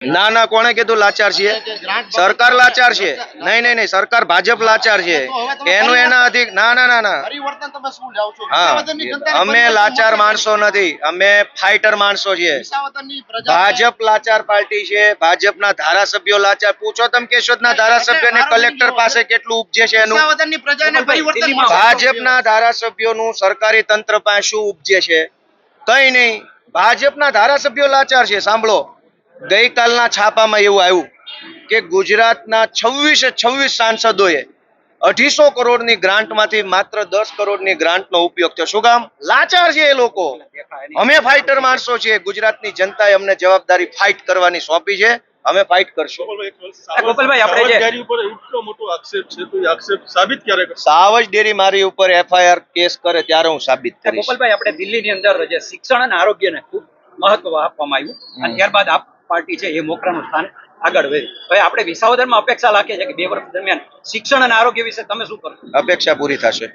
ના ના, કોણે કીધું લાચાર છીએ? સરકાર લાચાર છે? નહીં નહીં નહીં, સરકાર ભાજપ લાચાર છે એનું એના અધિક. ના ના ના ના, હા, અમે લાચાર માણસો નથી, અમે ફાઇટર માણસો છીએ. ભાજપ લાચાર પાર્ટી છે, ભાજપના ધારાસભ્યો લાચાર. પૂછો તમે કેશોદના ધારાસભ્યને કલેક્ટર પાસે કેટલું ઉપજે છે એનું. ભાજપના ધારાસભ્યોનું સરકારી તંત્ર પાસે શું ઉપજે છે? કઈ નહીં. ભાજપના ધારાસભ્યો લાચાર છે. સાંભળો, ગઈકાલના છાપામાં એવું આવ્યું કે ગુજરાતના 26 સાંસદોએ 250 કરોડની ગ્રાન્ટમાંથી માત્ર 10 કરોડની ગ્રાન્ટનો ઉપયોગ થયો. શું કામ? લાચાર છે એ લોકો. અમે ફાઇટર માણસો છીએ. ગુજરાતની જનતાએ અમને જવાબદારી ફાઇટ કરવાની સોંપી છે. અમે ફાઇટ કરશું. ગોપાલભાઈ, આપણે સાવજ ડેરી મારી ઉપર FIR કેસ કરે ત્યારે હું સાબિત કરીશ. ગોપાલભાઈ, આપણે દિલ્હીની અંદર જે શિક્ષણ અને આરોગ્યને ખૂબ મહત્વ આપવામાં આવ્યું અને ત્યારબાદ આપ પાર્ટી છે એ મોખરાનું સ્થાન આગળ વધ્યું. હવે આપણે વિસાવદરમાં અપેક્ષા રાખીએ છીએ કે 2 વર્ષ દરમિયાન શિક્ષણ અને આરોગ્ય વિશે તમે શું કરશો? અપેક્ષા પૂરી થશે.